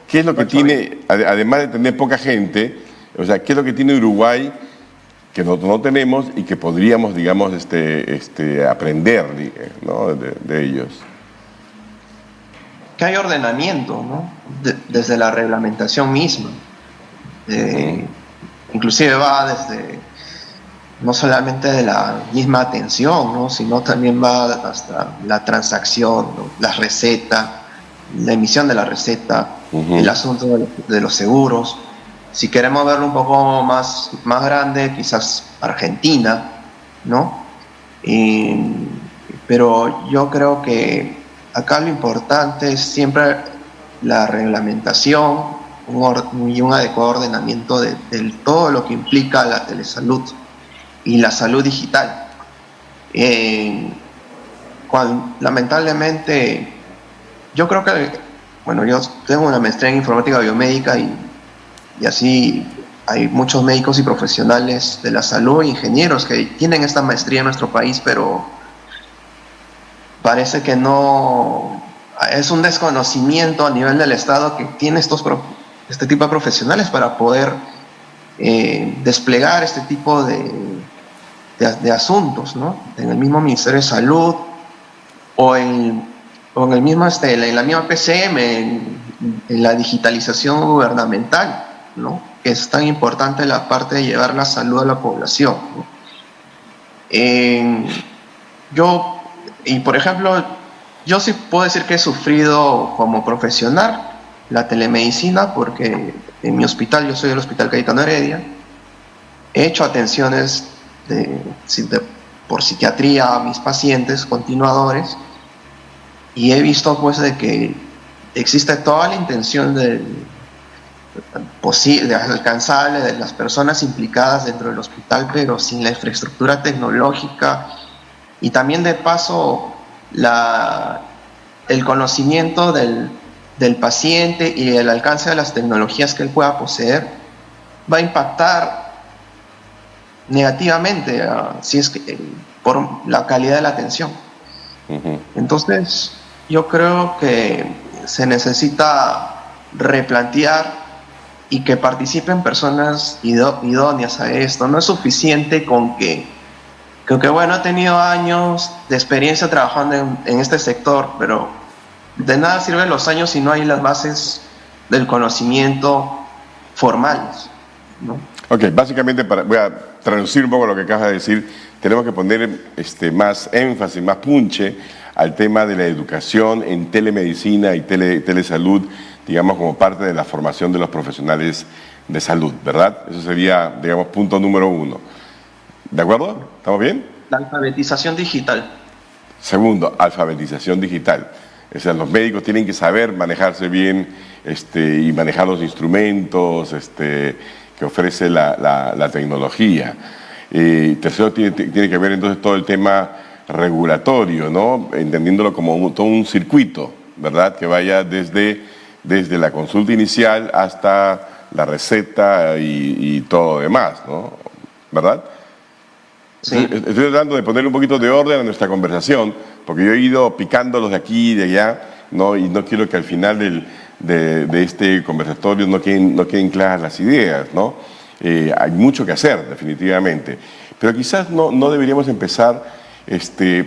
¿qué es lo que tiene, además de tener poca gente, o sea, qué es lo que tiene Uruguay que nosotros no tenemos y que podríamos, digamos, aprender, ¿no?, de ellos? Que hay ordenamiento, ¿no? Desde la reglamentación misma. Inclusive va desde no solamente de la misma atención, ¿no?, sino también va hasta la transacción, ¿no?, la receta, la emisión de la receta, el asunto de los seguros. Si queremos verlo un poco más grande, quizás Argentina, ¿no? Pero yo creo que acá lo importante es siempre la reglamentación y un adecuado ordenamiento de todo lo que implica la telesalud y la salud digital. Lamentablemente, yo creo que, bueno, yo tengo una maestría en informática biomédica y así hay muchos médicos y profesionales de la salud, ingenieros que tienen esta maestría en nuestro país, pero parece que no, es un desconocimiento a nivel del Estado que tiene este tipo de profesionales para poder desplegar este tipo de asuntos, ¿no?, en el mismo Ministerio de Salud o en el mismo, en la misma PCM, en la digitalización gubernamental, ¿no?, que es tan importante la parte de llevar la salud a la población, ¿no? Por ejemplo, yo sí puedo decir que he sufrido como profesional la telemedicina porque en mi hospital, yo soy del Hospital Cayetano Heredia, he hecho atenciones por psiquiatría a mis pacientes continuadores y he visto pues de que existe toda la intención de alcanzarle de las personas implicadas dentro del hospital, pero sin la infraestructura tecnológica y también de paso el conocimiento del paciente y el alcance de las tecnologías que él pueda poseer va a impactar negativamente por la calidad de la atención. Entonces yo creo que se necesita replantear y que participen personas idóneas a esto. No es suficiente con que bueno, he tenido años de experiencia trabajando en este sector, pero de nada sirven los años si no hay las bases del conocimiento formales, ¿no? Ok, básicamente voy a traducir un poco lo que acabas de decir. Tenemos que poner más énfasis, más punche al tema de la educación en telemedicina y telesalud, digamos, como parte de la formación de los profesionales de salud, ¿verdad? Eso sería, digamos, punto número 1. ¿De acuerdo? ¿Estamos bien? La alfabetización digital. Segundo, alfabetización digital. O sea, los médicos tienen que saber manejarse bien y manejar los instrumentos que ofrece la tecnología. Tercero, tiene que ver entonces todo el tema regulatorio, ¿no? Entendiéndolo como todo un circuito, ¿verdad? Que vaya desde la consulta inicial hasta la receta y todo lo demás, ¿no? ¿Verdad? Sí. Estoy tratando de poner un poquito de orden a nuestra conversación, porque yo he ido picándolos de aquí y de allá, ¿no? Y no quiero que al final de este conversatorio no queden claras las ideas, ¿no? Hay mucho que hacer, definitivamente. Pero quizás no deberíamos empezar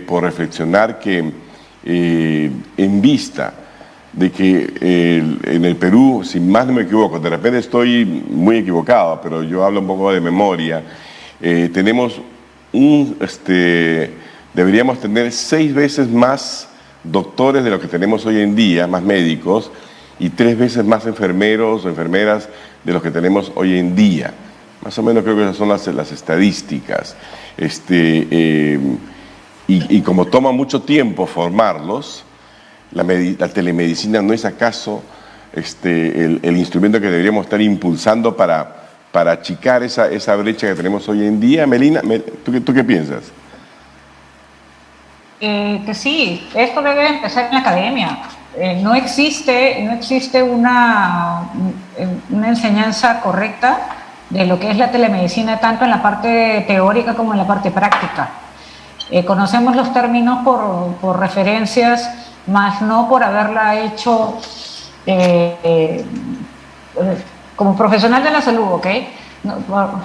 por reflexionar que en vista de que en el Perú, si más no me equivoco, de repente estoy muy equivocado, pero yo hablo un poco de memoria, tenemos deberíamos tener 6 veces más doctores de lo que tenemos hoy en día, más médicos, y 3 veces más enfermeros o enfermeras de los que tenemos hoy en día. Más o menos creo que esas son las estadísticas. Y como toma mucho tiempo formarlos, la telemedicina no es acaso el instrumento que deberíamos estar impulsando para achicar esa brecha que tenemos hoy en día. Melina, ¿tú qué piensas? Que sí, esto debe empezar en la academia. No existe una enseñanza correcta de lo que es la telemedicina, tanto en la parte teórica como en la parte práctica. Conocemos los términos por referencias, más no por haberla hecho como profesional de la salud, ¿ok?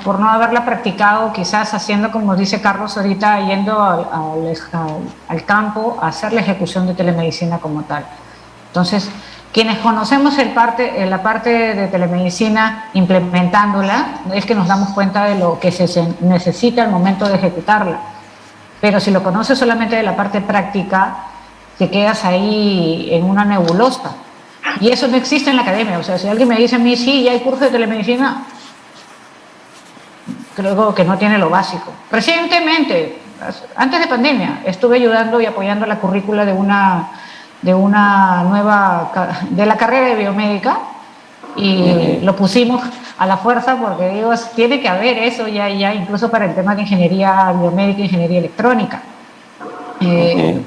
Por no haberla practicado, quizás haciendo, como dice Carlos ahorita, yendo al campo a hacer la ejecución de telemedicina como tal. Entonces, quienes conocemos la parte de telemedicina implementándola, es que nos damos cuenta de lo que se necesita al momento de ejecutarla. Pero si lo conoces solamente de la parte práctica, te quedas ahí en una nebulosa. Y eso no existe en la academia. O sea, si alguien me dice a mí, sí, ya hay curso de telemedicina, creo que no tiene lo básico. Recientemente, antes de pandemia, estuve ayudando y apoyando la currícula de la carrera de biomédica, y lo pusimos a la fuerza porque digo, tiene que haber eso ya incluso para el tema de ingeniería biomédica e ingeniería electrónica.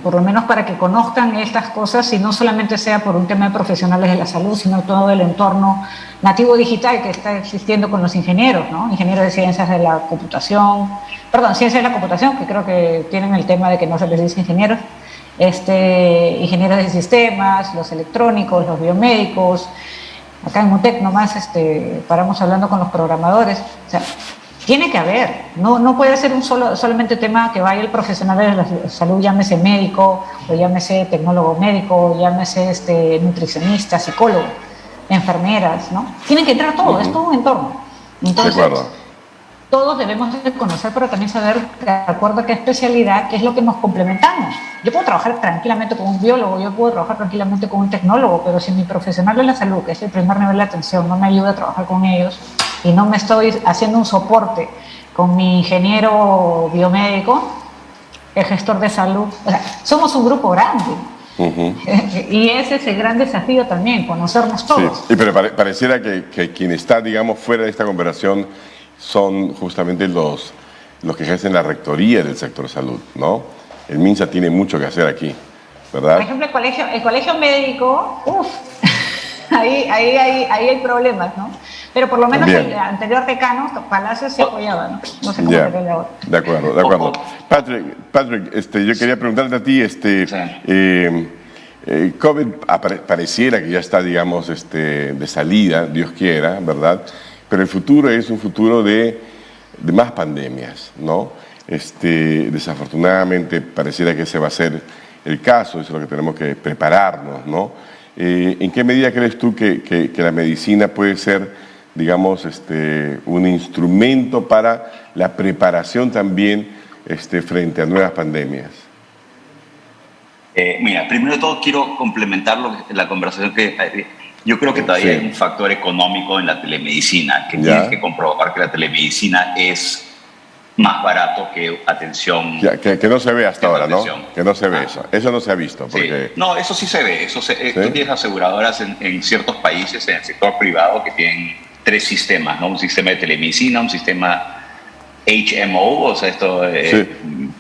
Por lo menos para que conozcan estas cosas y no solamente sea por un tema de profesionales de la salud, sino todo el entorno nativo digital que está existiendo con los ingenieros, ¿no? Ingenieros de ciencias de la computación, ciencias de la computación, que creo que tienen el tema de que no se les dice ingenieros, ingenieros de sistemas, los electrónicos, los biomédicos. Acá en Mutec nomás paramos hablando con los programadores. O sea, tiene que haber, no puede ser solamente tema que vaya el profesional de la salud, llámese médico, o llámese tecnólogo médico, o llámese nutricionista, psicólogo, enfermeras, ¿no? Tienen que entrar todos, es todo un entorno. Entonces, todos debemos de conocer, pero también saber de acuerdo a qué especialidad, qué es lo que nos complementamos. Yo puedo trabajar tranquilamente con un biólogo, yo puedo trabajar tranquilamente con un tecnólogo, pero si mi profesional de la salud, que es el primer nivel de atención, no me ayuda a trabajar con ellos, y no me estoy haciendo un soporte con mi ingeniero biomédico, el gestor de salud, o sea, somos un grupo grande. Y ese es el gran desafío también, conocernos todos. Sí, pero pareciera que quien está, digamos, fuera de esta conversación son justamente los que ejercen la rectoría del sector salud, ¿no? El MINSA tiene mucho que hacer aquí, ¿verdad? Por ejemplo, el colegio médico, ahí hay problemas, ¿no? Pero por lo menos el anterior decano, Palacios, se apoyaba, ¿no? No sé cómo se ahora. De acuerdo. Patrick, yo quería preguntarte a ti, COVID pareciera que ya está, digamos, de salida, Dios quiera, ¿verdad? Pero el futuro es un futuro de más pandemias, ¿no? Desafortunadamente pareciera que ese va a ser el caso, eso es lo que tenemos que prepararnos, ¿no? ¿En qué medida crees tú que la medicina puede ser, digamos, un instrumento para la preparación también frente a nuevas pandemias? Mira, primero de todo quiero complementar la conversación que yo creo que todavía hay un factor económico en la telemedicina, que tienes que comprobar que la telemedicina es más barato que atención. Que no se ve hasta ahora, ¿no? Que no se ve eso. Eso no se ha visto. Porque... Sí. No, eso sí se ve. Tú tienes aseguradoras en ciertos países, en el sector privado, que tienen 3 sistemas, ¿no? Un sistema de telemedicina, un sistema HMO, o sea, esto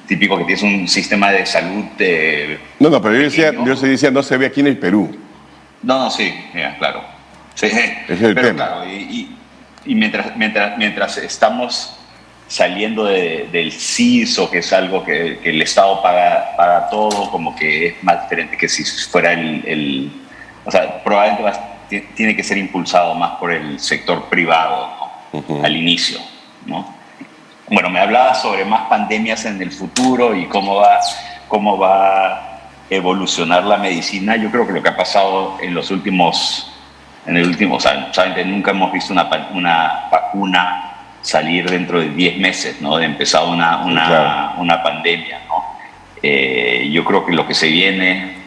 típico que tienes un sistema de salud No, pero yo decía, no se ve aquí en el Perú. No, sí, claro. Sí. Ese es el tema. Claro, y mientras estamos saliendo del CISO, que es algo que el Estado paga todo, como que es más diferente que si fuera o sea, probablemente tiene que ser impulsado más por el sector privado, ¿no? Al inicio, ¿no? Bueno, me hablabas sobre más pandemias en el futuro y cómo va a evolucionar la medicina. Yo creo que lo que ha pasado en los últimos años, saben que nunca hemos visto una vacuna salir dentro de 10 meses, ¿no? De empezar una pandemia, ¿no? Yo creo que lo que se viene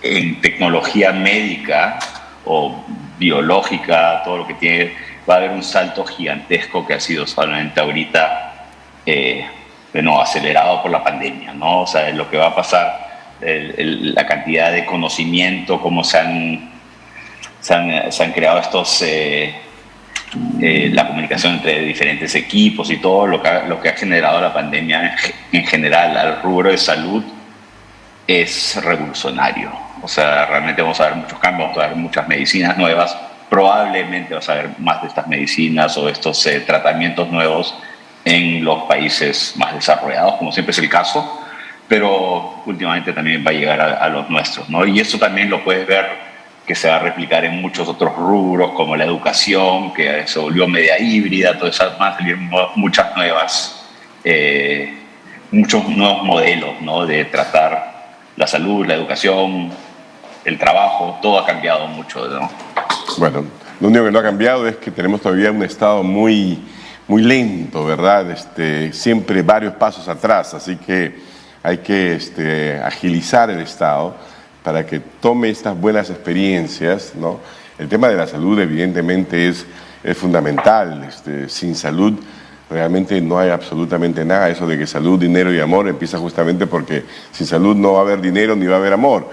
en tecnología médica o biológica, todo lo que tiene, va a haber un salto gigantesco que ha sido solamente ahorita, acelerado por la pandemia, ¿no? O sea, lo que va a pasar, la cantidad de conocimiento, cómo se han creado estos... la comunicación entre diferentes equipos y todo lo que ha generado la pandemia en general al rubro de salud es revolucionario. O sea, realmente vamos a ver muchos cambios, vamos a ver muchas medicinas nuevas, probablemente vas a ver más de estas medicinas o estos tratamientos nuevos en los países más desarrollados, como siempre es el caso, pero últimamente también va a llegar a los nuestros, ¿no? Y eso también lo puedes ver que se va a replicar en muchos otros rubros, como la educación, que se volvió media híbrida, todo eso, van a salir muchos nuevos modelos, ¿no? De tratar la salud, la educación, el trabajo, todo ha cambiado mucho, ¿no? Bueno, lo único que no ha cambiado es que tenemos todavía un Estado muy lento, ¿verdad? Siempre varios pasos atrás, así que hay que agilizar el Estado para que tome estas buenas experiencias, ¿no? El tema de la salud evidentemente es fundamental. Sin salud realmente no hay absolutamente nada. Eso de que salud, dinero y amor empieza justamente porque sin salud no va a haber dinero ni va a haber amor.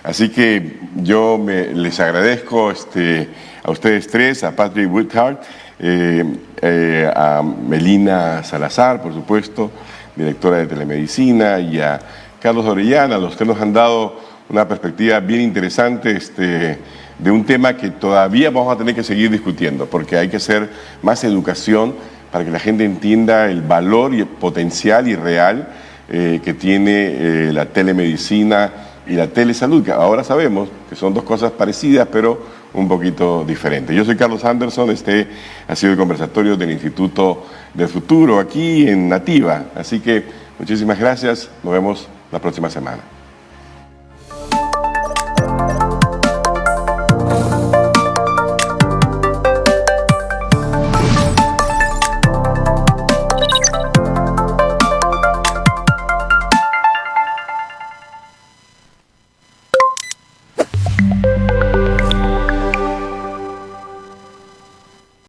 Así que yo les agradezco a ustedes 3, a Patrick Whithart, a Melina Salazar, por supuesto, directora de telemedicina, y a Carlos Orellana, los que nos han dado una perspectiva bien interesante de un tema que todavía vamos a tener que seguir discutiendo, porque hay que hacer más educación para que la gente entienda el valor y el potencial y real que tiene la telemedicina y la telesalud, que ahora sabemos que son 2 cosas parecidas, pero un poquito diferentes. Yo soy Carlos Anderson, este ha sido el conversatorio del Instituto del Futuro aquí en Nativa, así que muchísimas gracias, nos vemos la próxima semana.